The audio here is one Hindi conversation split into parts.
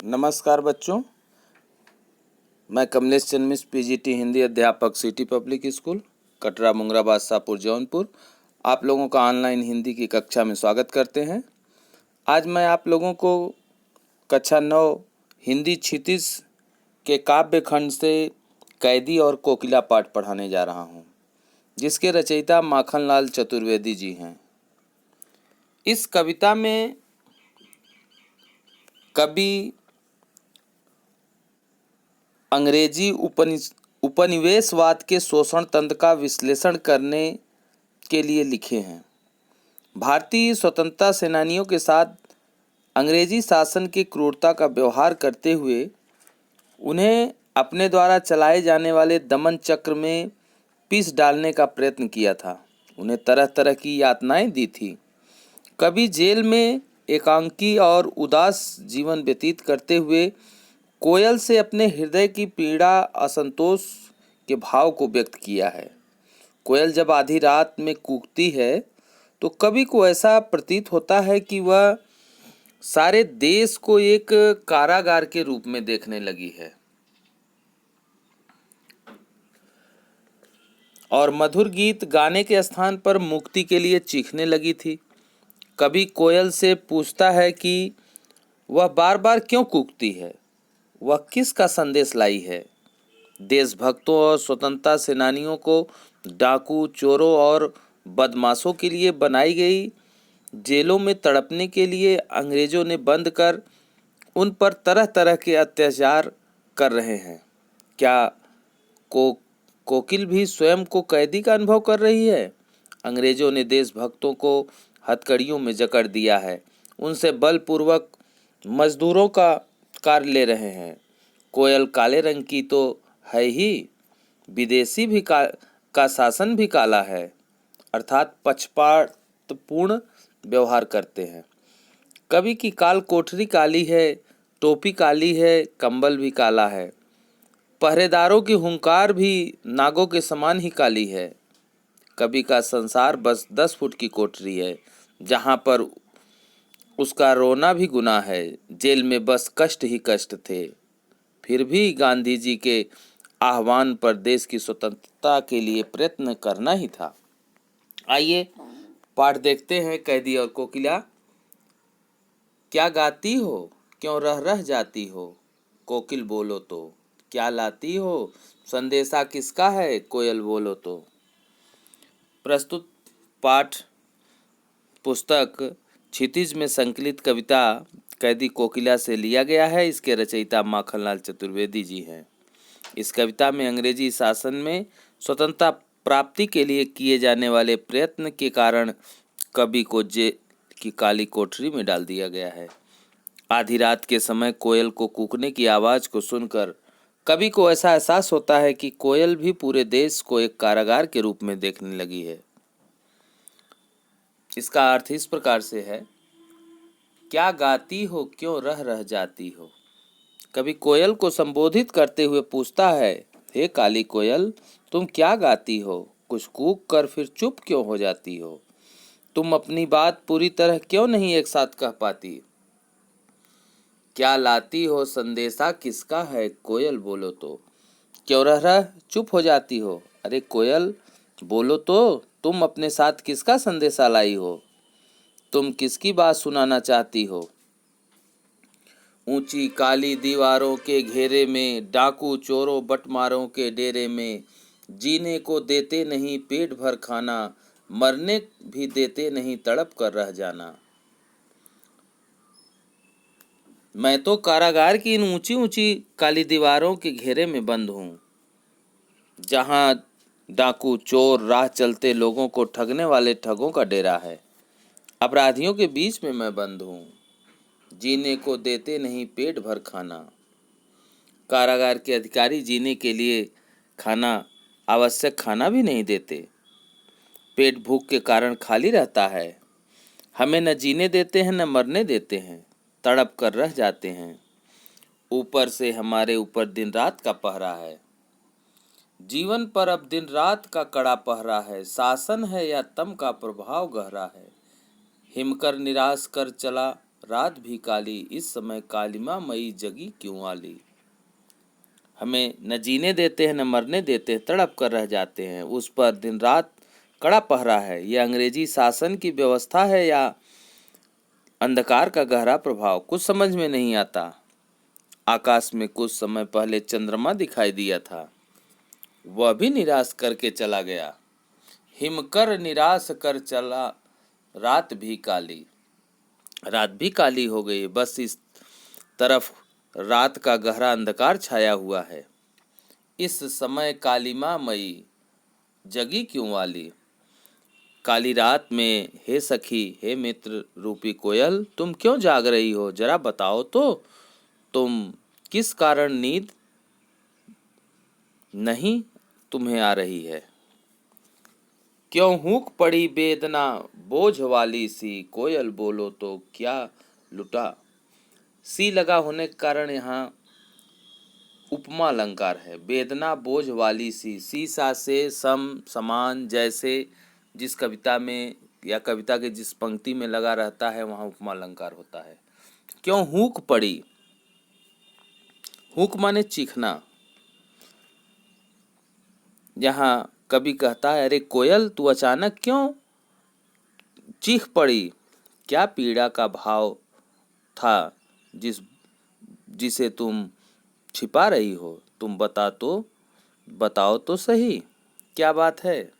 नमस्कार बच्चों, मैं कमलेश चन्द पीजीटी हिंदी अध्यापक city public school Katra Mungra Badshahpur Jaunpur आप लोगों का ऑनलाइन हिंदी की कक्षा में स्वागत करते हैं। आज मैं आप लोगों को कक्षा 9 हिंदी क्षितिज के काव्य खंड से कैदी और कोकिला पाठ पढ़ाने जा रहा हूं, जिसके रचयिता माखनलाल चतुर्वेदी जी हैं। इस कविता में कवि अंग्रेजी उपनिवेशवाद के शोषण तंत्र का विश्लेषण करने के लिए लिखे हैं। भारतीय स्वतंत्रता सेनानियों के साथ अंग्रेजी शासन की क्रूरता का व्यवहार करते हुए उन्हें अपने द्वारा चलाए जाने वाले दमन चक्र में पीस डालने का प्रयत्न किया था। उन्हें तरह तरह की यातनाएं दी थी। कभी जेल में एकांकी और उदास जीवन व्यतीत करते हुए कोयल से अपने हृदय की पीड़ा असंतोष के भाव को व्यक्त किया है। कोयल जब आधी रात में कूकती है तो कवि को ऐसा प्रतीत होता है कि वह सारे देश को एक कारागार के रूप में देखने लगी है और मधुर गीत गाने के स्थान पर मुक्ति के लिए चीखने लगी थी। कवि कोयल से पूछता है कि वह बार बार क्यों कूकती है, वह किसका संदेश लाई है। देशभक्तों और स्वतंत्रता सेनानियों को डाकू, चोरों और बदमाशों के लिए बनाई गई जेलों में तड़पने के लिए अंग्रेजों ने बंद कर उन पर तरह तरह के अत्याचार कर रहे हैं। क्या कोकिल भी स्वयं को कैदी का अनुभव कर रही है? अंग्रेजों ने देशभक्तों को हथकड़ियों में जकड़ दिया है, उनसे बलपूर्वक मजदूरों का कार्य ले रहे हैं। कोयल काले रंग की तो है ही, विदेशी भी का शासन भी काला है, अर्थात पक्षपातपूर्ण व्यवहार करते हैं। कवि की काल कोठरी काली है, टोपी काली है, कंबल भी काला है। पहरेदारों की हुंकार भी नागों के समान ही काली है। कवि का संसार बस 10 फुट की कोठरी है, जहां पर उसका रोना भी गुनाह है। जेल में बस कष्ट ही कष्ट थे, फिर भी गांधी जी के आह्वान पर देश की स्वतंत्रता के लिए प्रयत्न करना ही था। आइए पाठ देखते हैं। कैदी और कोकिला। क्या गाती हो, क्यों रह रह जाती हो, कोकिल बोलो तो। क्या लाती हो, संदेशा किसका है, कोयल बोलो तो। प्रस्तुत पाठ पुस्तक क्षितिज में संकलित कविता कैदी कोकिला से लिया गया है। इसके रचयिता माखनलाल चतुर्वेदी जी हैं। इस कविता में अंग्रेजी शासन में स्वतंत्रता प्राप्ति के लिए किए जाने वाले प्रयत्न के कारण कवि को जेल की काली कोठरी में डाल दिया गया है। आधी रात के समय कोयल को कूकने की आवाज को सुनकर कवि को ऐसा एहसास होता है कि कोयल भी पूरे देश को एक कारागार के रूप में देखने लगी है। इसका अर्थ इस प्रकार से है, क्या गाती हो, क्यों रह रह जाती हो। कवि कोयल को संबोधित करते हुए पूछता है, हे काली कोयल, तुम क्या गाती हो, कुछ कूक कर फिर चुप क्यों हो जाती हो। तुम अपनी बात पूरी तरह क्यों नहीं एक साथ कह पाती। क्या लाती हो, संदेशा किसका है, कोयल बोलो तो। क्यों रह रह चुप हो जाती हो। अरे कोयल बोलो तो, तुम अपने साथ किसका संदेशा लाई हो, तुम किसकी बात सुनाना चाहती हो। ऊंची काली दीवारों के घेरे में, डाकू चोरों बटमारों के डेरे में, जीने को देते नहीं पेट भर खाना, मरने भी देते नहीं तड़प कर रह जाना। मैं तो कारागार की इन ऊंची ऊंची काली दीवारों के घेरे में बंद हूँ, जहाँ डाकू चोर राह चलते लोगों को ठगने वाले ठगों का डेरा है। अपराधियों के बीच में मैं बंद हूँ, जीने को देते नहीं पेट भर खाना। कारागार के अधिकारी जीने के लिए खाना, आवश्यक खाना भी नहीं देते। पेट भूख के कारण खाली रहता है। हमें न जीने देते हैं न मरने देते हैं, तड़प कर रह जाते हैं। ऊपर से हमारे ऊपर दिन रात का पहरा है। जीवन पर अब दिन रात का कड़ा पहरा है। शासन है या तम का प्रभाव गहरा है। हिमकर निराश कर चला रात भी काली, इस समय कालिमा मई जगी क्यों आली। हमें न जीने देते हैं न मरने देते हैं, तड़प कर रह जाते हैं। उस पर दिन रात कड़ा पहरा है। यह अंग्रेजी शासन की व्यवस्था है या अंधकार का गहरा प्रभाव, कुछ समझ में नहीं आता। आकाश में कुछ समय पहले चंद्रमा दिखाई दिया था, वह भी निराश करके चला गया। हिमकर निराश कर चला, रात भी काली। रात भी काली हो गई। बस इस तरफ रात का गहरा अंधकार छाया हुआ है। इस समय कालिमा मई जगी क्यों वाली। काली रात में हे सखी, हे मित्र रूपी कोयल, तुम क्यों जाग रही हो, जरा बताओ तो। तुम किस कारण नींद नहीं तुम्हें आ रही है। क्यों हुक पड़ी वेदना बोझ वाली सी, कोयल बोलो तो क्या लुटा। सी लगा होने के कारण यहाँ उपमा अलंकार है। वेदना बोझ वाली सी, सी सा से सम समान जैसे जिस कविता में या कविता के जिस पंक्ति में लगा रहता है वहाँ उपमा अलंकार होता है। क्यों हुक पड़ी, हुक माने चीखना। यहाँ कवि कहता है, अरे कोयल तू अचानक क्यों चीख पड़ी। क्या पीड़ा का भाव था जिसे तुम छिपा रही हो। तुम बताओ तो सही, क्या बात है।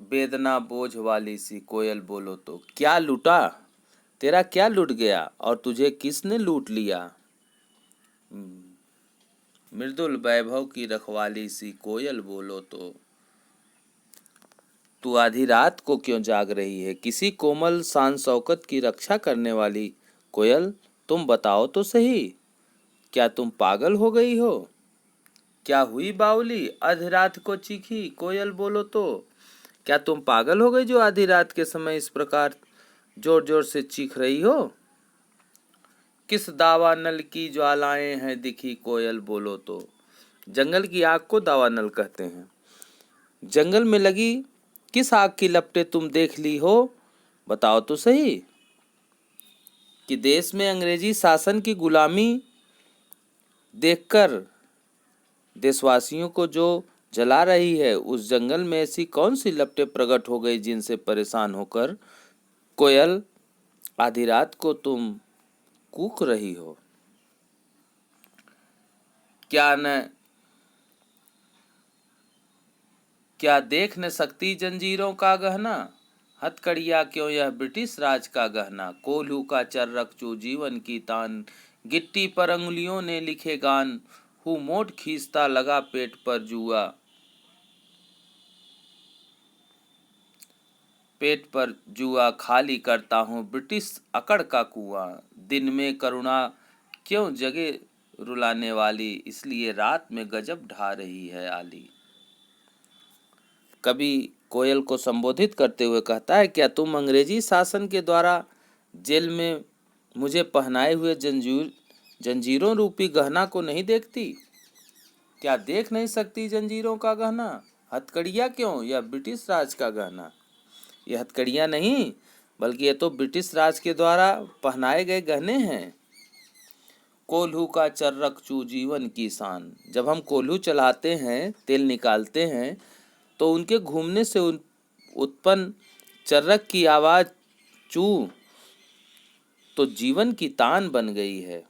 वेदना बोझ वाली सी, कोयल बोलो तो क्या लूटा। तेरा क्या लूट गया और तुझे किसने लूट लिया। मृदुल वैभव की रखवाली सी, कोयल बोलो तो तू आधी रात को क्यों जाग रही है। किसी कोमल शान शौकत की रक्षा करने वाली कोयल, तुम बताओ तो सही, क्या तुम पागल हो गई हो। क्या हुई बावली आधी रात को चीखी, कोयल बोलो तो क्या तुम पागल हो गई जो आधी रात के समय इस प्रकार जोर जोर से चीख रही हो। किस दावा नल की ज्वालाएं हैं दिखी, कोयल बोलो तो। जंगल की आग को दावा नल कहते हैं। जंगल में लगी किस आग की लपटें तुम देख ली हो, बताओ तो सही। कि देश में अंग्रेजी शासन की गुलामी देखकर देशवासियों को जो जला रही है, उस जंगल में ऐसी कौन सी लपटें प्रकट हो गई जिनसे परेशान होकर कोयल आधी रात को तुम कूक रही हो। क्या देख न सकती जंजीरों का गहना, हथकड़िया क्यों यह ब्रिटिश राज का गहना। कोल्हू का चर्रक चू जीवन की तान, गिट्टी पर अंगुलियों ने लिखे गान। हूँ मोट खींचता लगा पेट पर जुआ, पेट पर जुआ खाली करता हूँ ब्रिटिश अकड़ का कुआं। दिन में करुणा क्यों जगे रुलाने वाली, इसलिए रात में गजब ढा रही है आली। कवि कोयल को संबोधित करते हुए कहता है, क्या तुम अंग्रेजी शासन के द्वारा जेल में मुझे पहनाए हुए जंजीरों रूपी गहना को नहीं देखती। क्या देख नहीं सकती जंजीरों का गहना। हथकड़ियाँ क्यों, यह ब्रिटिश राज का गहना। यह हथकड़ियाँ नहीं बल्कि ये तो ब्रिटिश राज के द्वारा पहनाए गए गहने हैं। कोल्हू का चर्रक चू जीवन की शान। जब हम कोल्हू चलाते हैं, तेल निकालते हैं, तो उनके घूमने से उत्पन्न चर्रक की आवाज चू तो जीवन की तान बन गई है।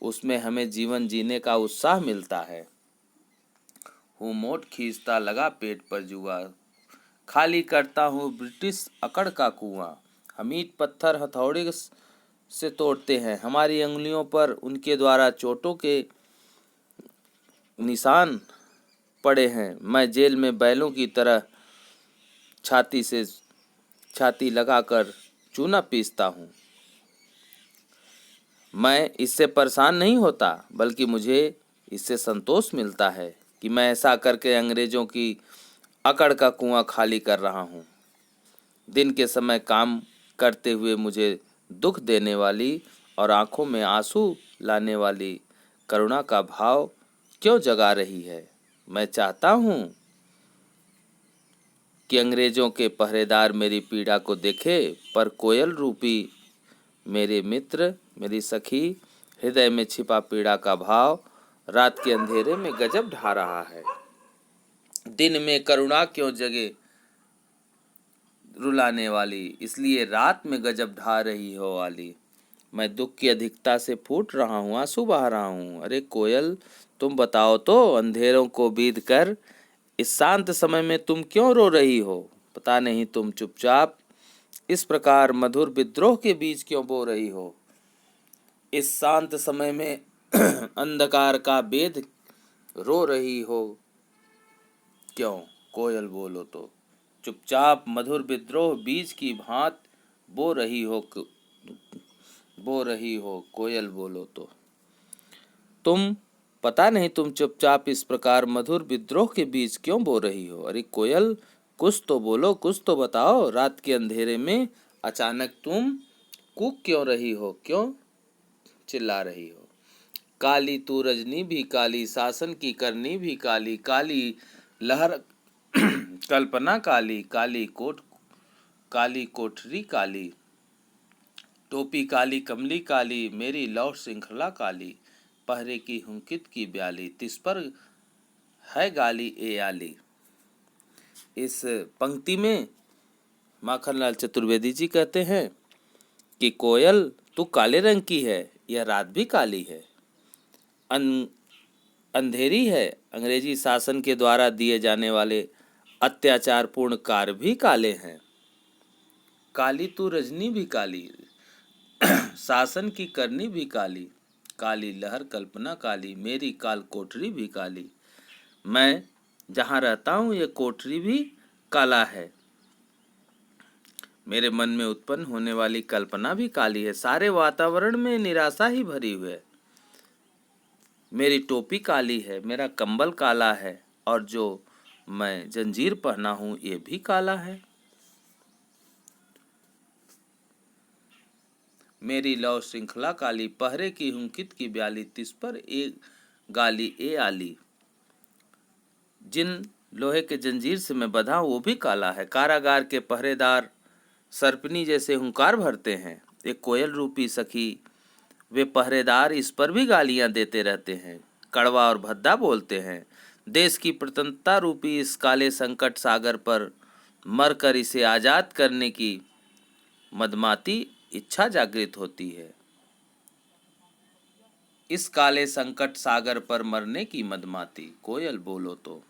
उसमें हमें जीवन जीने का उत्साह मिलता है। हूँ मोट खींचता लगा पेट पर जुआ, खाली करता हूँ ब्रिटिश अकड़ का कुआं। हम ईंट पत्थर हथौड़े से तोड़ते हैं, हमारी अंगुलियों पर उनके द्वारा चोटों के निशान पड़े हैं। मैं जेल में बैलों की तरह छाती से छाती लगाकर चूना पीसता हूँ। मैं इससे परेशान नहीं होता, बल्कि मुझे इससे संतोष मिलता है कि मैं ऐसा करके अंग्रेजों की अकड़ का कुआं खाली कर रहा हूँ। दिन के समय काम करते हुए मुझे दुख देने वाली और आंखों में आंसू लाने वाली करुणा का भाव क्यों जगा रही है। मैं चाहता हूँ कि अंग्रेजों के पहरेदार मेरी पीड़ा को देखे, पर कोयल रूपी मेरे मित्र, मेरी सखी, हृदय में छिपा पीड़ा का भाव रात के अंधेरे में गजब ढा रहा है। दिन में करुणा क्यों जगे रुलाने वाली, इसलिए रात में गजब ढा रही हो वाली। मैं दुख की अधिकता से फूट रहा हूँ, आंसू बहा रहा हूँ। अरे कोयल, तुम बताओ तो, अंधेरों को बीत कर इस शांत समय में तुम क्यों रो रही हो? पता नहीं तुम चुपचाप इस प्रकार मधुर विद्रोह के बीच क्यों बो रही हो? इस शांत समय में अंधकार का भेद रो रही हो क्यों? कोयल बोलो तो। चुपचाप मधुर विद्रोह बीज की भांत बो रही हो कोयल बोलो तो। तुम पता नहीं तुम चुपचाप इस प्रकार मधुर विद्रोह के बीच क्यों बो रही हो? अरे कोयल, कुछ तो बोलो, कुछ तो बताओ। रात के अंधेरे में अचानक तुम कूक क्यों रही हो? क्यों चिल्ला रही हो? काली तू रजनी भी काली, शासन की करनी भी काली, काली लहर कल्पना काली, काली कोठरी काली, टोपी काली, कमली काली, मेरी लौ श्रृंखला काली, पहरे की हुंकित की ब्याली, तिस पर है गाली ए आली। इस पंक्ति में माखनलाल चतुर्वेदी जी कहते हैं कि कोयल, तू काले रंग की है, यह रात भी काली है, अंधेरी है। अंग्रेजी शासन के द्वारा दिए जाने वाले अत्याचारपूर्ण कार्य भी काले हैं। काली तू रजनी भी काली, शासन की करनी भी काली, काली लहर कल्पना काली, मेरी काल कोठरी भी काली। मैं जहाँ रहता हूँ ये कोठरी भी काला है, मेरे मन में उत्पन्न होने वाली कल्पना भी काली है, सारे वातावरण में निराशा ही भरी हुई है। मेरी टोपी काली है, मेरा कंबल काला है, और जो मैं जंजीर पहना हूँ ये भी काला है। मेरी लौ श्रृंखला काली, पहरे की हुंकित की ब्याली, तिस पर एक गाली ए आली। जिन लोहे के जंजीर से मैं बंधा हूँ वो भी काला है। कारागार के पहरेदार सर्पनी जैसे हुंकार भरते हैं। एक कोयल रूपी सखी, वे पहरेदार इस पर भी गालियां देते रहते हैं, कड़वा और भद्दा बोलते हैं। देश की प्रतंत्रता रूपी इस काले संकट सागर पर मरकर इसे आजाद करने की मदमाती इच्छा जागृत होती है। इस काले संकट सागर पर मरने की मदमाती, कोयल बोलो तो।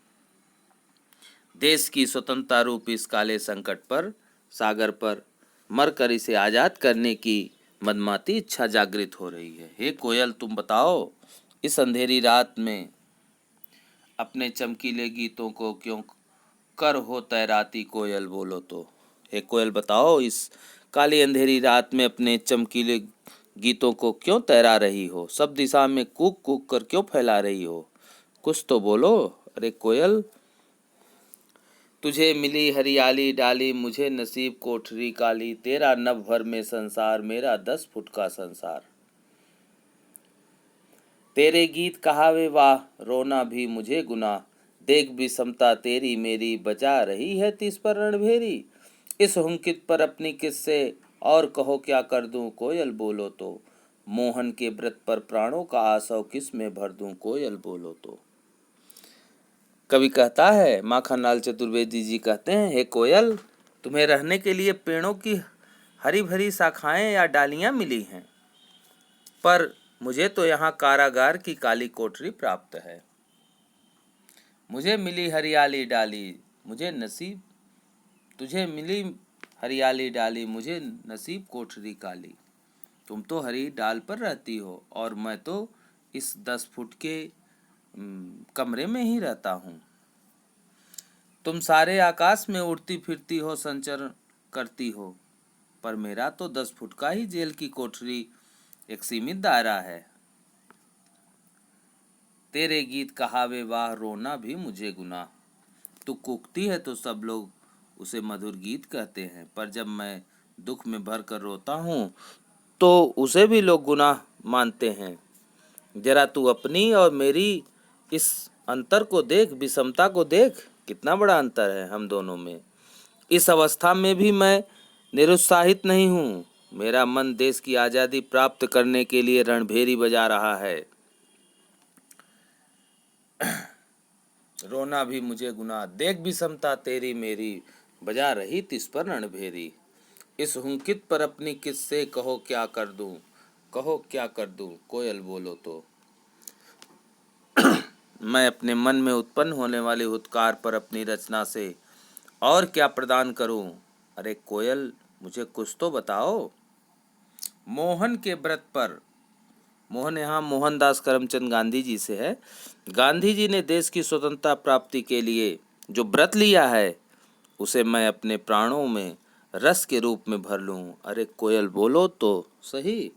देश की स्वतंत्रता रूप इस काले संकट पर सागर पर मरकर इसे आजाद करने की मदमाती इच्छा जागृत हो रही है। हे कोयल, तुम बताओ, इस अंधेरी रात में अपने चमकीले गीतों को क्यों कर हो तैराती, कोयल बोलो तो। हे कोयल बताओ, इस काली अंधेरी रात में अपने चमकीले गीतों को क्यों तैरा रही हो? सब दिशा में कूक कूक कर क्यों फैला रही हो? कुछ तो बोलो। अरे कोयल, तुझे मिली हरियाली डाली, मुझे नसीब कोठरी काली, तेरा नभ भर में संसार, मेरा 10 फुट का संसार। तेरे गीत कहावे वाह, रोना भी मुझे गुनाह, देख विषमता तेरी मेरी, बजा रही है तिस पर रणभेरी। इस हुंकित पर अपनी किस्से और कहो क्या कर दूं, कोयल बोलो तो। मोहन के व्रत पर प्राणों का आसव किस में भर दूं, कोयल बोलो तो। कवि कहता है, माखनलाल चतुर्वेदी जी कहते हैं, हे कोयल, तुम्हें रहने के लिए पेड़ों की हरी भरी शाखाएं या डालियां मिली हैं, पर मुझे तो यहाँ कारागार की काली कोठरी प्राप्त है। मुझे मिली हरियाली डाली, मुझे नसीब, तुझे मिली हरियाली डाली, मुझे नसीब कोठरी काली। तुम तो हरी डाल पर रहती हो और मैं तो इस 10 फुट के कमरे में ही रहता हूँ। तुम सारे आकाश में उड़ती फिरती हो, संचरण करती हो, पर मेरा तो 10 फुट का ही जेल की कोठरी एक सीमित दायरा है। तेरे गीत कहावे वाह, रोना भी मुझे गुनाह। तू कूकती है तो सब लोग उसे मधुर गीत कहते हैं, पर जब मैं दुख में भर कर रोता हूँ तो उसे भी लोग गुनाह मानते हैं। जरा तू अपनी और मेरी इस अंतर को देख, विषमता को देख, कितना बड़ा अंतर है हम दोनों में। इस अवस्था में भी मैं निरुत्साहित नहीं हूँ। मेरा मन देश की आज़ादी प्राप्त करने के लिए रणभेरी बजा रहा है। रोना भी मुझे गुनाह, देख विषमता तेरी मेरी, बजा रही तिस पर रणभेरी। इस हुंकित पर अपनी किस्से कहो क्या कर दूं, कहो क्या कर दूं, कोयल बोलो तो। मैं अपने मन में उत्पन्न होने वाले हुत्कार पर अपनी रचना से और क्या प्रदान करूं? अरे कोयल, मुझे कुछ तो बताओ। मोहन के व्रत पर, मोहन यहाँ मोहनदास करमचंद गांधी जी से है। गांधी जी ने देश की स्वतंत्रता प्राप्ति के लिए जो व्रत लिया है उसे मैं अपने प्राणों में रस के रूप में भर लूं। अरे कोयल बोलो तो सही,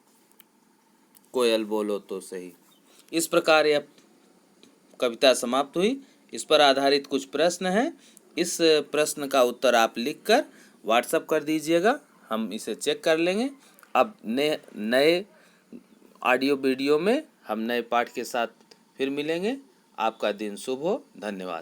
कोयल बोलो तो सही। इस प्रकार यह कविता समाप्त हुई। इस पर आधारित कुछ प्रश्न हैं। इस प्रश्न का उत्तर आप लिखकर व्हाट्सएप कर दीजिएगा, हम इसे चेक कर लेंगे। अब नए ऑडियो वीडियो में हम नए पाठ के साथ फिर मिलेंगे। आपका दिन शुभ हो। धन्यवाद।